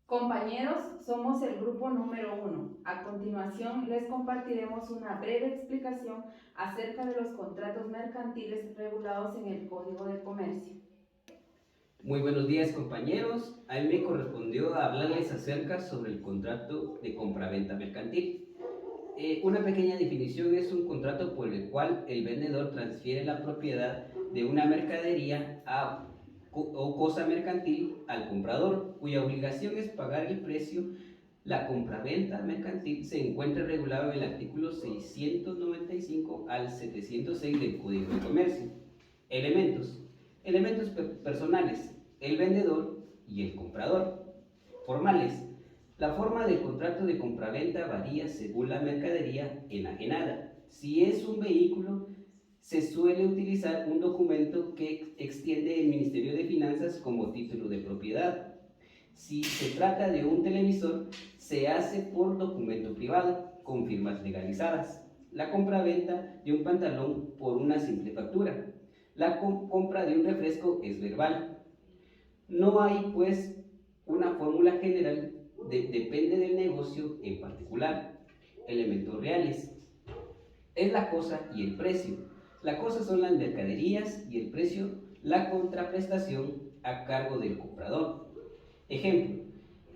Compañeros, somos el grupo número 1. A continuación, les compartiremos una breve explicación acerca de los contratos mercantiles regulados en el Código de Comercio. Muy buenos días, compañeros. A mí me correspondió hablarles acerca sobre el contrato de compraventa mercantil. Una pequeña definición es un contrato por el cual el vendedor transfiere la propiedad de una mercadería o cosa mercantil al comprador, cuya obligación es pagar el precio. La compraventa mercantil se encuentra regulado en el artículo 695 al 706 del Código de Comercio. Elementos personales: el vendedor y el comprador. Formales: la forma del contrato de compraventa varía según la mercadería enajenada. Si es un vehículo, se suele utilizar un documento que extiende el Ministerio de Finanzas como título de propiedad. Si se trata de un televisor, se hace por documento privado, con firmas legalizadas. La compraventa de un pantalón por una simple factura. La compra de un refresco es verbal. No hay, pues, una fórmula general, depende del negocio en particular. Elementos reales: es la cosa y el precio. La cosa son las mercaderías y el precio, la contraprestación a cargo del comprador. Ejemplo: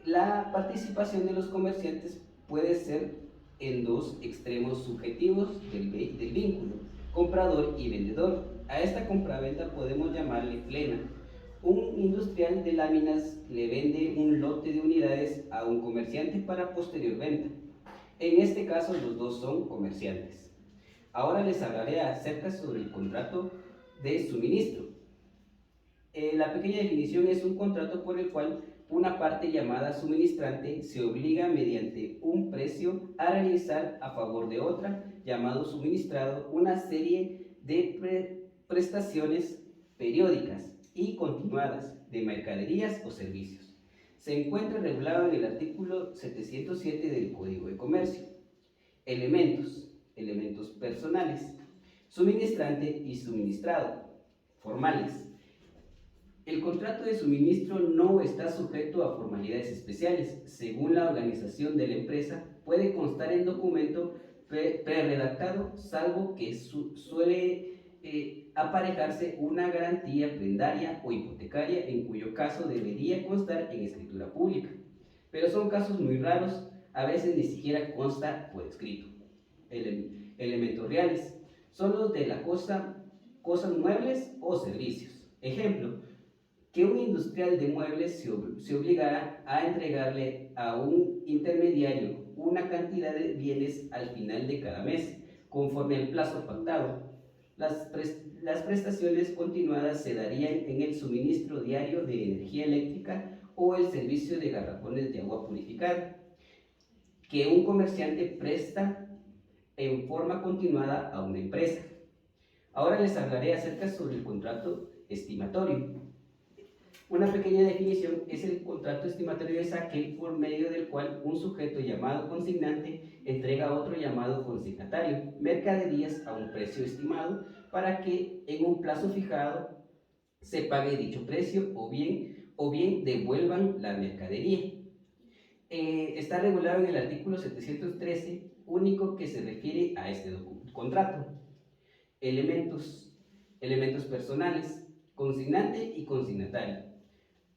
la participación de los comerciantes puede ser en dos extremos subjetivos del vínculo, comprador y vendedor. A esta compraventa podemos llamarle plena. Un industrial de láminas le vende un lote de unidades a un comerciante para posterior venta. En este caso, los dos son comerciantes. Ahora les hablaré acerca sobre el contrato de suministro. La pequeña definición es un contrato por el cual una parte llamada suministrante se obliga mediante un precio a realizar a favor de otra, llamado suministrado, una serie de prestaciones periódicas y continuadas de mercaderías o servicios. Se encuentra regulado en el artículo 707 del Código de Comercio. Elementos personales: suministrante y suministrado. Formales: el contrato de suministro no está sujeto a formalidades especiales. Según la organización de la empresa, puede constar en documento pre-redactado, salvo que suele aparejarse una garantía prendaria o hipotecaria, en cuyo caso debería constar en escritura pública. Pero son casos muy raros, a veces ni siquiera consta por escrito. Elementos reales: son los de la cosa, cosas muebles o servicios. Ejemplo: que un industrial de muebles se obligara a entregarle a un intermediario una cantidad de bienes al final de cada mes, conforme al plazo pactado. Las prestaciones continuadas se darían en el suministro diario de energía eléctrica o el servicio de garrafones de agua purificada, que un comerciante presta en forma continuada a una empresa. Ahora les hablaré acerca sobre el contrato estimatorio. Una pequeña definición es: el contrato estimatorio es aquel por medio del cual un sujeto llamado consignante entrega a otro llamado consignatario mercaderías a un precio estimado para que en un plazo fijado se pague dicho precio o bien devuelvan la mercadería. Está regulado en el artículo 713, único que se refiere a este contrato. Elementos personales: consignante y consignatario.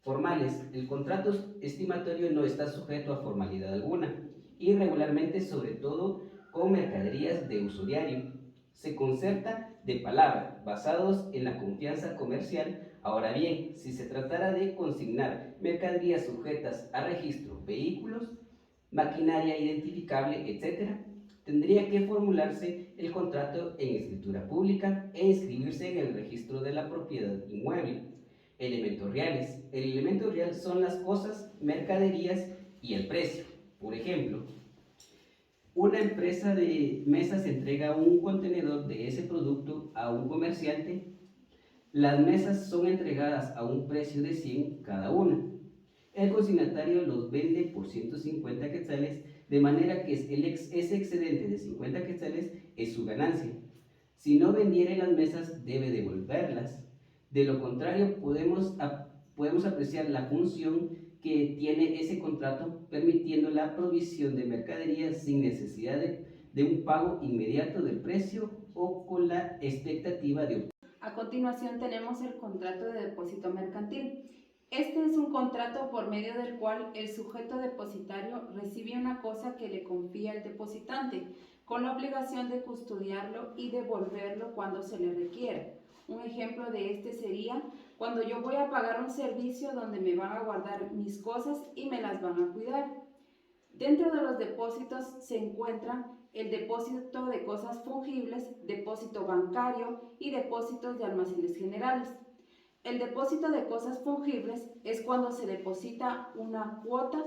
Formales: el contrato estimatorio no está sujeto a formalidad alguna y regularmente, sobre todo con mercaderías de uso diario, se concerta de palabra, basados en la confianza comercial. Ahora bien, si se tratara de consignar mercaderías sujetas a registro, vehículos, maquinaria identificable, etc., tendría que formularse el contrato en escritura pública e inscribirse en el registro de la propiedad inmueble. Elementos reales: el elemento real son las cosas, mercaderías y el precio. Por ejemplo, una empresa de mesas entrega un contenedor de ese producto a un comerciante. Las mesas son entregadas a un precio de 100 cada una. El consignatario los vende por 150 quetzales, de manera que ese excedente de 50 quetzales es su ganancia. Si no vendiere las mesas, debe devolverlas. De lo contrario, podemos apreciar la función que tiene ese contrato, permitiendo la provisión de mercaderías sin necesidad de un pago inmediato del precio o con la expectativa de... A continuación tenemos el contrato de depósito mercantil. Este es un contrato por medio del cual el sujeto depositario recibe una cosa que le confía el depositante, con la obligación de custodiarlo y devolverlo cuando se le requiera. Un ejemplo de este sería cuando yo voy a pagar un servicio donde me van a guardar mis cosas y me las van a cuidar. Dentro de los depósitos se encuentran el depósito de cosas fungibles, depósito bancario y depósitos de almacenes generales. El depósito de cosas fungibles es cuando se deposita una cuota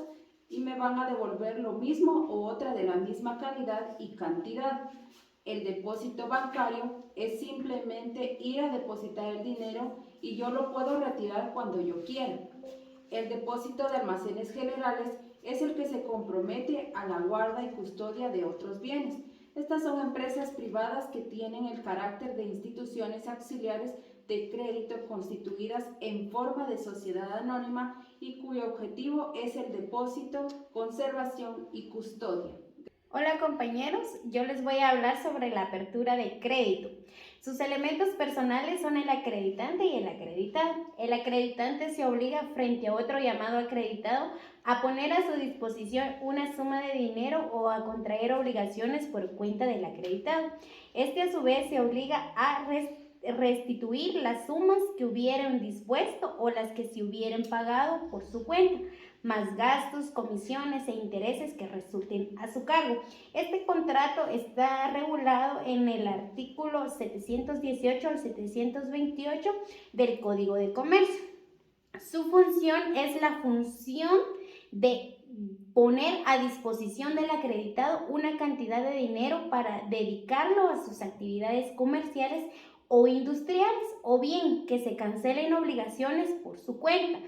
y me van a devolver lo mismo o otra de la misma calidad y cantidad. El depósito bancario es simplemente ir a depositar el dinero y yo lo puedo retirar cuando yo quiera. El depósito de almacenes generales es el que se compromete a la guarda y custodia de otros bienes. Estas son empresas privadas que tienen el carácter de instituciones auxiliares de crédito constituidas en forma de sociedad anónima y cuyo objetivo es el depósito, conservación y custodia. Hola compañeros, yo les voy a hablar sobre la apertura de crédito. Sus elementos personales son el acreditante y el acreditado. El acreditante se obliga frente a otro llamado acreditado a poner a su disposición una suma de dinero o a contraer obligaciones por cuenta del acreditado. Este a su vez se obliga a restituir las sumas que hubieran dispuesto o las que se hubieran pagado por su cuenta, más gastos, comisiones e intereses que resulten a su cargo. Este contrato está regulado en el artículo 718 al 728 del Código de Comercio. Su función es la función de poner a disposición del acreditado una cantidad de dinero para dedicarlo a sus actividades comerciales o industriales, o bien que se cancelen obligaciones por su cuenta.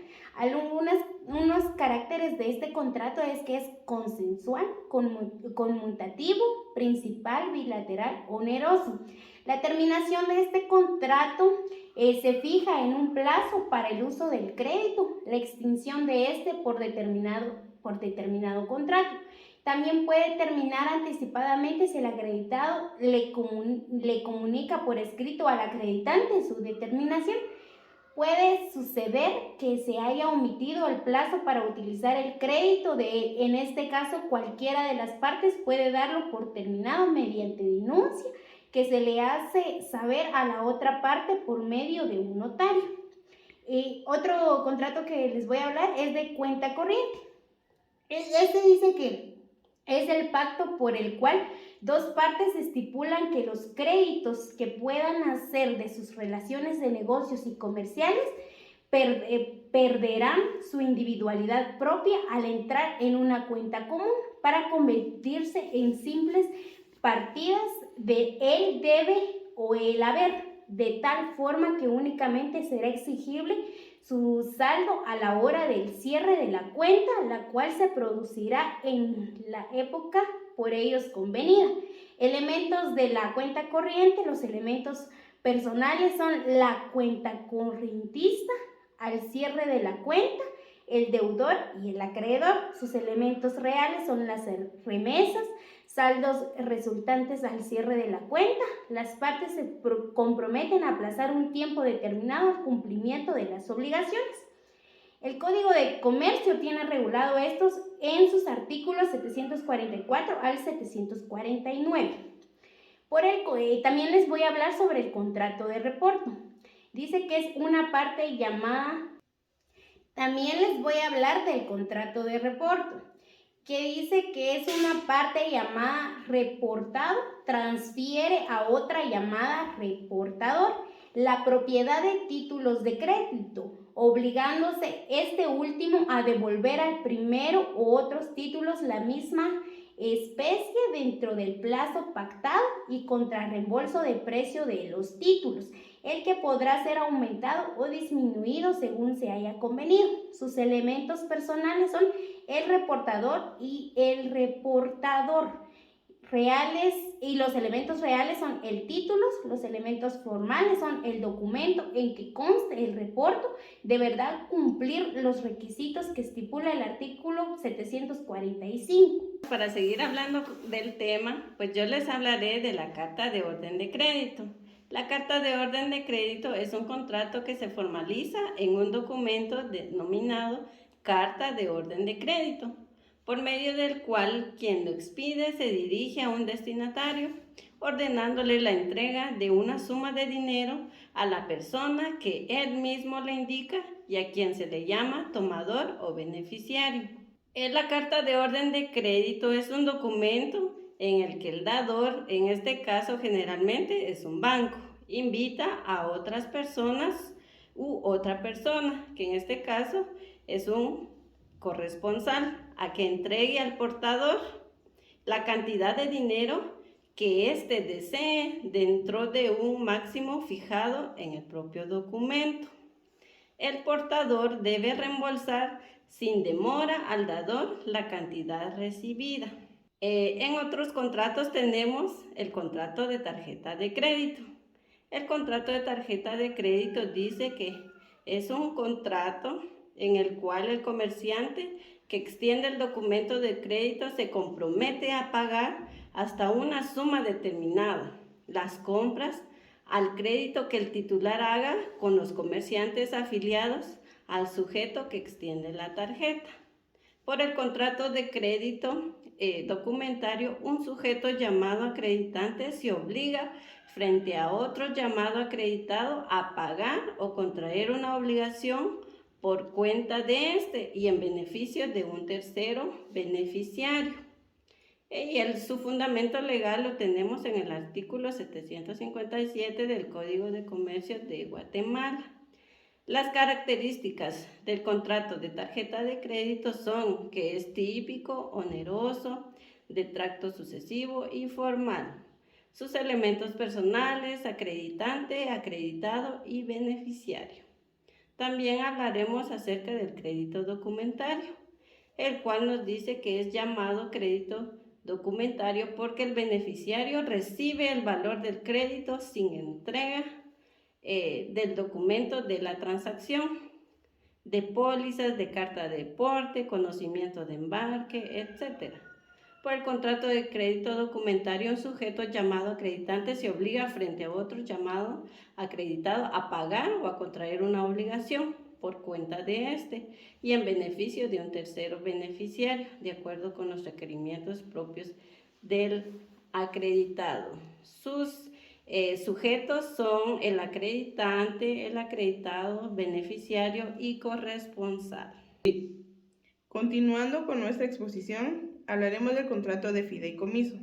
Unos caracteres de este contrato es que es consensual, conmutativo, principal, bilateral, oneroso. La terminación de este contrato se fija en un plazo para el uso del crédito, la extinción de este por determinado contrato. También puede terminar anticipadamente si el acreditado le comunica por escrito al acreditante su determinación. Puede suceder que se haya omitido el plazo para utilizar el crédito en este caso cualquiera de las partes puede darlo por terminado mediante denuncia que se le hace saber a la otra parte por medio de un notario. Otro contrato que les voy a hablar es de cuenta corriente. Este dice que es el pacto por el cual dos partes estipulan que los créditos que puedan hacer de sus relaciones de negocios y comerciales perderán su individualidad propia al entrar en una cuenta común para convertirse en simples partidas de el debe o el haber, de tal forma que únicamente será exigible su saldo a la hora del cierre de la cuenta, la cual se producirá en la época por ellos convenida. Elementos de la cuenta corriente, los elementos personales son la cuenta corrientista al cierre de la cuenta, el deudor y el acreedor. Sus elementos reales son las remesas, saldos resultantes al cierre de la cuenta. Las partes se comprometen a aplazar un tiempo determinado el cumplimiento de las obligaciones. El Código de Comercio tiene regulado estos en sus artículos 744 al 749. También les voy a hablar sobre el contrato de reporto. Dice que es una parte llamada... También les voy a hablar del contrato de reporto, que dice que es una parte llamada reportado, transfiere a otra llamada reportador la propiedad de títulos de crédito, obligándose este último a devolver al primero u otros títulos la misma especie dentro del plazo pactado y contra reembolso de precio de los títulos, el que podrá ser aumentado o disminuido según se haya convenido. Sus elementos personales son el reportador y el reportador. reales y los elementos reales son el título, los elementos formales son el documento en que conste el reporte, de verdad cumplir los requisitos que estipula el artículo 745. Para seguir hablando del tema, pues yo les hablaré de la carta de orden de crédito. La carta de orden de crédito es un contrato que se formaliza en un documento denominado carta de orden de crédito, por medio del cual quien lo expide se dirige a un destinatario, ordenándole la entrega de una suma de dinero a la persona que él mismo le indica y a quien se le llama tomador o beneficiario. La carta de orden de crédito es un documento en el que el dador, en este caso generalmente es un banco, invita a otras personas u otra persona, que en este caso es un corresponsal, a que entregue al portador la cantidad de dinero que éste desee dentro de un máximo fijado en el propio documento. El portador debe reembolsar sin demora al dador la cantidad recibida. En otros contratos tenemos el contrato de tarjeta de crédito. El contrato de tarjeta de crédito dice que es un contrato en el cual el comerciante que extiende el documento de crédito se compromete a pagar hasta una suma determinada las compras al crédito que el titular haga con los comerciantes afiliados al sujeto que extiende la tarjeta. Por el contrato de crédito documentario, un sujeto llamado acreditante se obliga frente a otro llamado acreditado a pagar o contraer una obligación por cuenta de este y en beneficio de un tercero beneficiario. Su fundamento legal lo tenemos en el artículo 757 del Código de Comercio de Guatemala. Las características del contrato de tarjeta de crédito son que es típico, oneroso, de tracto sucesivo y formal. Sus elementos personales, acreditante, acreditado y beneficiario. También hablaremos acerca del crédito documentario, el cual nos dice que es llamado crédito documentario porque el beneficiario recibe el valor del crédito sin entrega del documento de la transacción, de pólizas, de carta de porte, conocimiento de embarque, etc. Por el contrato de crédito documentario, un sujeto llamado acreditante se obliga frente a otro llamado acreditado a pagar o a contraer una obligación por cuenta de este y en beneficio de un tercero beneficiario, de acuerdo con los requerimientos propios del acreditado. Sus sujetos son el acreditante, el acreditado, beneficiario y corresponsal. Continuando con nuestra exposición, hablaremos del contrato de fideicomiso.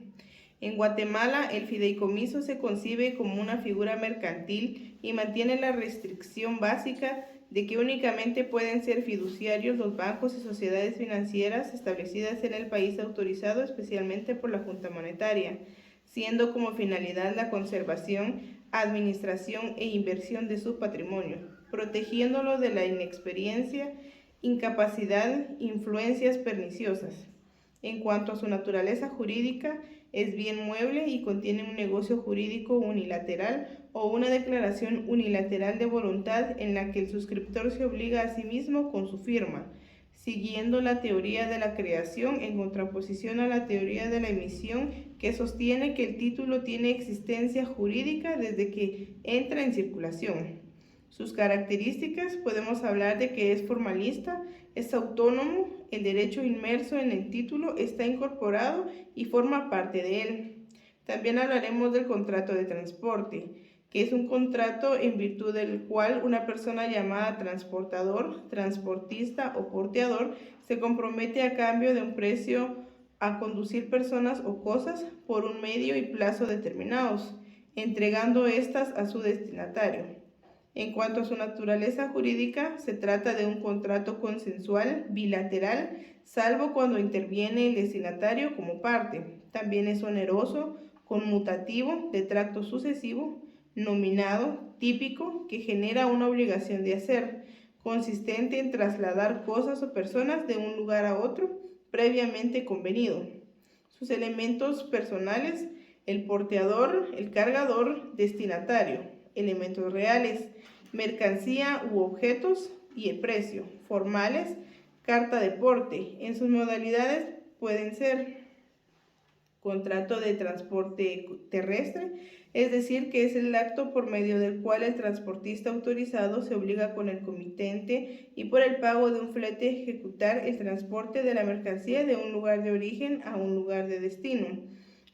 En Guatemala, el fideicomiso se concibe como una figura mercantil y mantiene la restricción básica de que únicamente pueden ser fiduciarios los bancos y sociedades financieras establecidas en el país autorizado especialmente por la Junta Monetaria, siendo como finalidad la conservación, administración e inversión de su patrimonio, protegiéndolo de la inexperiencia, incapacidad, influencias perniciosas. En cuanto a su naturaleza jurídica, es bien mueble y contiene un negocio jurídico unilateral o una declaración unilateral de voluntad en la que el suscriptor se obliga a sí mismo con su firma, siguiendo la teoría de la creación en contraposición a la teoría de la emisión que sostiene que el título tiene existencia jurídica desde que entra en circulación. Sus características podemos hablar de que es formalista, es autónomo, el derecho inmerso en el título está incorporado y forma parte de él. También hablaremos del contrato de transporte, que es un contrato en virtud del cual una persona llamada transportador, transportista o porteador se compromete a cambio de un precio a conducir personas o cosas por un medio y plazo determinados, entregando éstas a su destinatario. En cuanto a su naturaleza jurídica, se trata de un contrato consensual bilateral, salvo cuando interviene el destinatario como parte. También es oneroso, conmutativo, de tracto sucesivo, nominado, típico, que genera una obligación de hacer, consistente en trasladar cosas o personas de un lugar a otro, previamente convenido. Sus elementos personales: el porteador, el cargador, destinatario. Elementos reales: mercancía u objetos y el precio. Formales: carta de porte. En sus modalidades pueden ser contrato de transporte terrestre, es decir, que es el acto por medio del cual el transportista autorizado se obliga con el comitente y por el pago de un flete a ejecutar el transporte de la mercancía de un lugar de origen a un lugar de destino.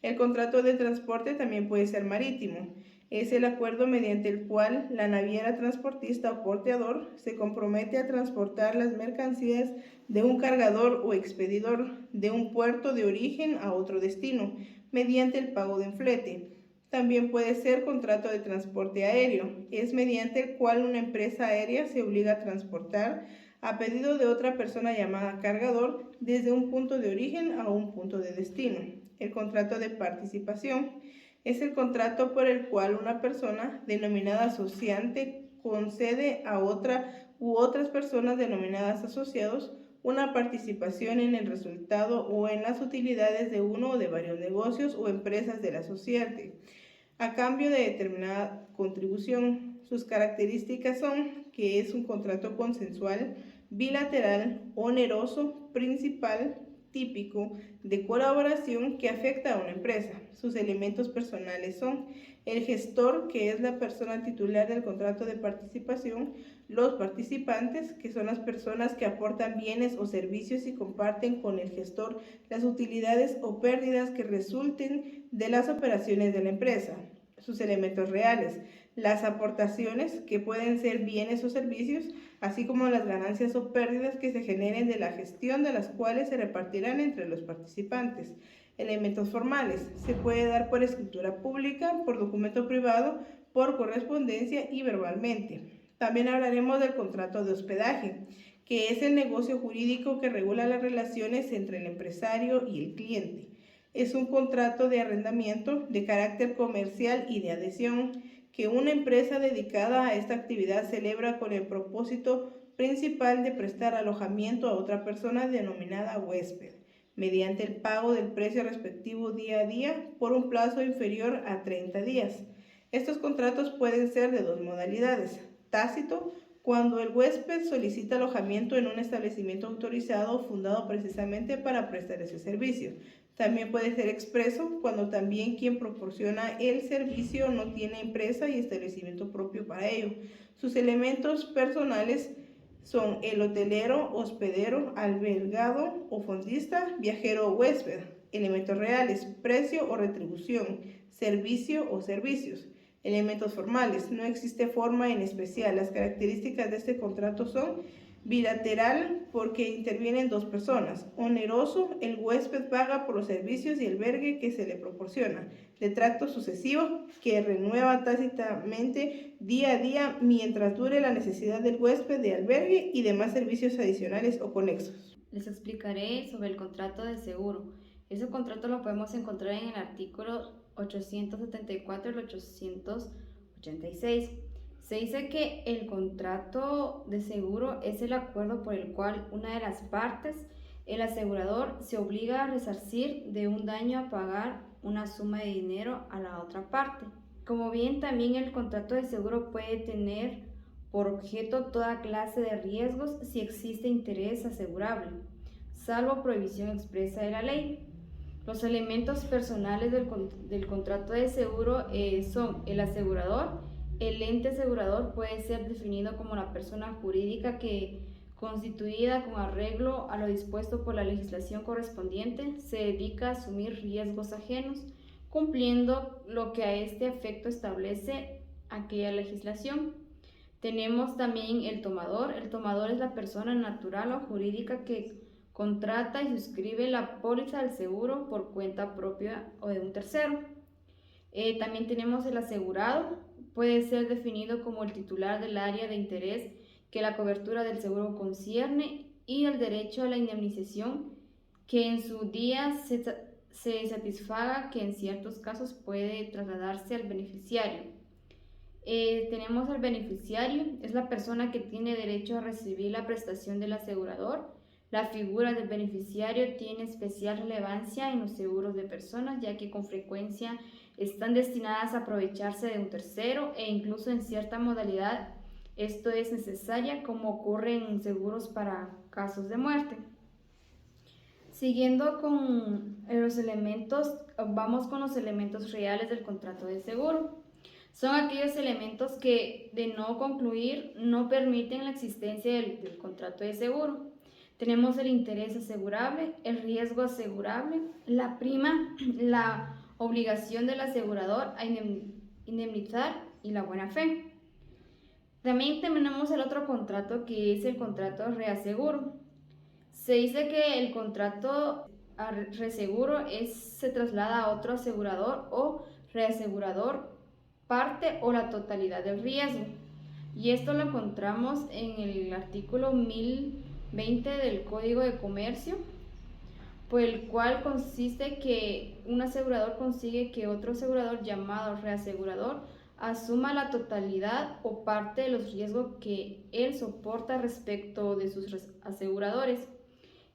El contrato de transporte también puede ser marítimo. Es el acuerdo mediante el cual la naviera transportista o porteador se compromete a transportar las mercancías de un cargador o expedidor de un puerto de origen a otro destino, mediante el pago de un flete. También puede ser contrato de transporte aéreo. Es mediante el cual una empresa aérea se obliga a transportar, a pedido de otra persona llamada cargador, desde un punto de origen a un punto de destino. El contrato de participación es el contrato por el cual una persona denominada asociante concede a otra u otras personas denominadas asociados una participación en el resultado o en las utilidades de uno o de varios negocios o empresas del asociante, a cambio de determinada contribución. Sus características son que es un contrato consensual, bilateral, oneroso, principal, típico, de colaboración que afecta a una empresa. Sus elementos personales son el gestor, que es la persona titular del contrato de participación; los participantes, que son las personas que aportan bienes o servicios y comparten con el gestor las utilidades o pérdidas que resulten de las operaciones de la empresa. Sus elementos reales: las aportaciones, que pueden ser bienes o servicios, así como las ganancias o pérdidas que se generen de la gestión, de las cuales se repartirán entre los participantes. Elementos formales: se puede dar por escritura pública, por documento privado, por correspondencia y verbalmente. También hablaremos del contrato de hospedaje, que es el negocio jurídico que regula las relaciones entre el empresario y el cliente. Es un contrato de arrendamiento de carácter comercial y de adhesión que una empresa dedicada a esta actividad celebra con el propósito principal de prestar alojamiento a otra persona denominada huésped, mediante el pago del precio respectivo día a día por un plazo inferior a 30 días. Estos contratos pueden ser de dos modalidades: tácito, cuando el huésped solicita alojamiento en un establecimiento autorizado fundado precisamente para prestar ese servicio. También puede ser expreso, cuando también quien proporciona el servicio no tiene empresa y establecimiento propio para ello. Sus elementos personales son el hotelero, hospedero, albergado o fondista, viajero o huésped. Elementos reales: precio o retribución, servicio o servicios. Elementos formales: no existe forma en especial. Las características de este contrato son: bilateral, porque intervienen dos personas; oneroso, el huésped paga por los servicios y albergue que se le proporciona; de tracto sucesivo, que renueva tácitamente día a día mientras dure la necesidad del huésped de albergue y demás servicios adicionales o conexos. Les explicaré sobre el contrato de seguro. Ese contrato lo podemos encontrar en el artículo 874 y 886. Se dice que el contrato de seguro es el acuerdo por el cual una de las partes, el asegurador, se obliga a resarcir de un daño a pagar una suma de dinero a la otra parte. Como bien, también el contrato de seguro puede tener por objeto toda clase de riesgos si existe interés asegurable, salvo prohibición expresa de la ley. Los elementos personales del contrato de seguro son el asegurador. El ente asegurador puede ser definido como la persona jurídica que, constituida con arreglo a lo dispuesto por la legislación correspondiente, se dedica a asumir riesgos ajenos, cumpliendo lo que a este efecto establece aquella legislación. Tenemos también el tomador. El tomador es la persona natural o jurídica que contrata y suscribe la póliza del seguro por cuenta propia o de un tercero. También tenemos el asegurado. Puede ser definido como el titular del área de interés que la cobertura del seguro concierne y el derecho a la indemnización que en su día se satisfaga, que en ciertos casos puede trasladarse al beneficiario. Tenemos al beneficiario. Es la persona que tiene derecho a recibir la prestación del asegurador. La figura del beneficiario tiene especial relevancia en los seguros de personas, ya que con frecuencia están destinadas a aprovecharse de un tercero e incluso en cierta modalidad esto es necesaria, como ocurre en seguros para casos de muerte. Siguiendo con los elementos, vamos con los elementos reales del contrato de seguro. Son aquellos elementos que, de no concluir, no permiten la existencia del contrato de seguro. Tenemos el interés asegurable, el riesgo asegurable, la prima, la obligación del asegurador a indemnizar y la buena fe. También tenemos el otro contrato, que es el contrato de reaseguro. Se dice que el contrato a reaseguro se traslada a otro asegurador o reasegurador parte o la totalidad del riesgo. Y esto lo encontramos en el artículo 1020 del Código de Comercio, por el cual consiste que un asegurador consigue que otro asegurador llamado reasegurador asuma la totalidad o parte de los riesgos que él soporta respecto de sus aseguradores.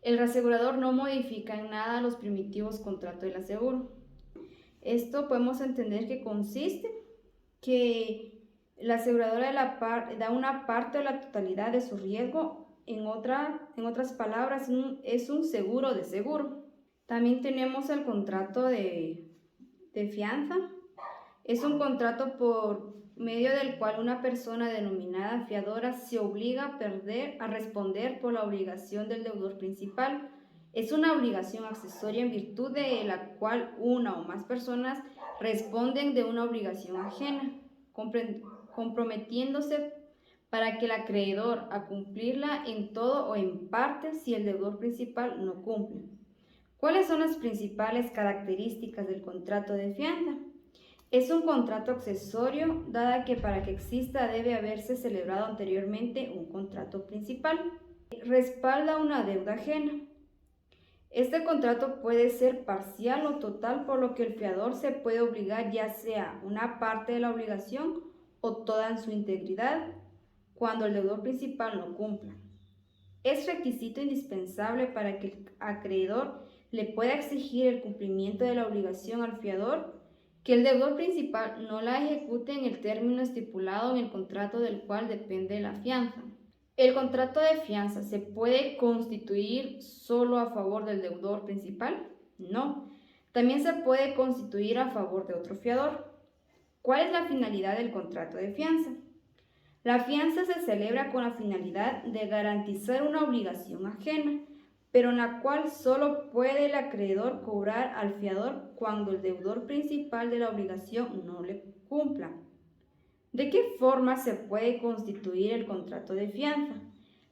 El reasegurador no modifica en nada los primitivos contratos del aseguro. Esto podemos entender que consiste que la aseguradora da una parte o la totalidad de su riesgo. En otras palabras, es un seguro de seguro. También tenemos el contrato de fianza. Es un contrato por medio del cual una persona denominada fiadora se obliga a responder por la obligación del deudor principal. Es una obligación accesoria en virtud de la cual una o más personas responden de una obligación ajena, comprometiéndose para que el acreedor a cumplirla en todo o en parte si el deudor principal no cumple. ¿Cuáles son las principales características del contrato de fianza? Es un contrato accesorio, dada que para que exista debe haberse celebrado anteriormente un contrato principal. Respalda una deuda ajena. Este contrato puede ser parcial o total, por lo que el fiador se puede obligar ya sea una parte de la obligación o toda en su integridad cuando el deudor principal no cumpla. Es requisito indispensable para que el acreedor le pueda exigir el cumplimiento de la obligación al fiador que el deudor principal no la ejecute en el término estipulado en el contrato del cual depende la fianza. ¿El contrato de fianza se puede constituir solo a favor del deudor principal? No. También se puede constituir a favor de otro fiador. ¿Cuál es la finalidad del contrato de fianza? La fianza se celebra con la finalidad de garantizar una obligación ajena, pero en la cual solo puede el acreedor cobrar al fiador cuando el deudor principal de la obligación no le cumpla. ¿De qué forma se puede constituir el contrato de fianza?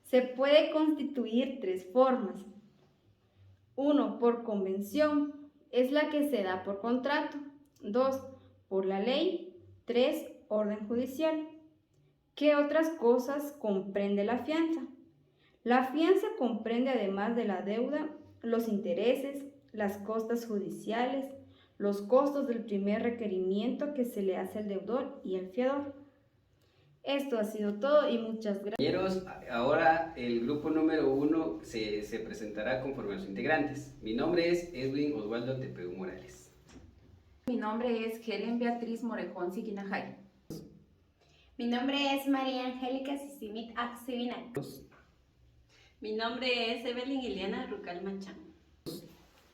Se puede constituir tres formas. 1. Por convención, es la que se da por contrato. 2. Por la ley. 3. Orden judicial. ¿Qué otras cosas comprende la fianza? La fianza comprende, además de la deuda, los intereses, las costas judiciales, los costos del primer requerimiento que se le hace al deudor y al fiador. Esto ha sido todo y muchas gracias. Compañeros, ahora el grupo número 1 se presentará conforme a sus integrantes. Mi nombre es Edwin Osvaldo Tepeu Morales. Mi nombre es Helen Beatriz Morejón Siquinajay. Mi nombre es María Angélica Sisimit Axibinay. Mi nombre es Evelyn Ileana Rucal Machán.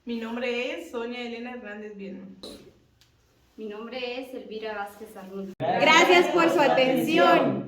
Mi nombre es Sonia Elena Hernández Vieno. Mi nombre es Elvira Vázquez Arnulfo. Gracias por su atención.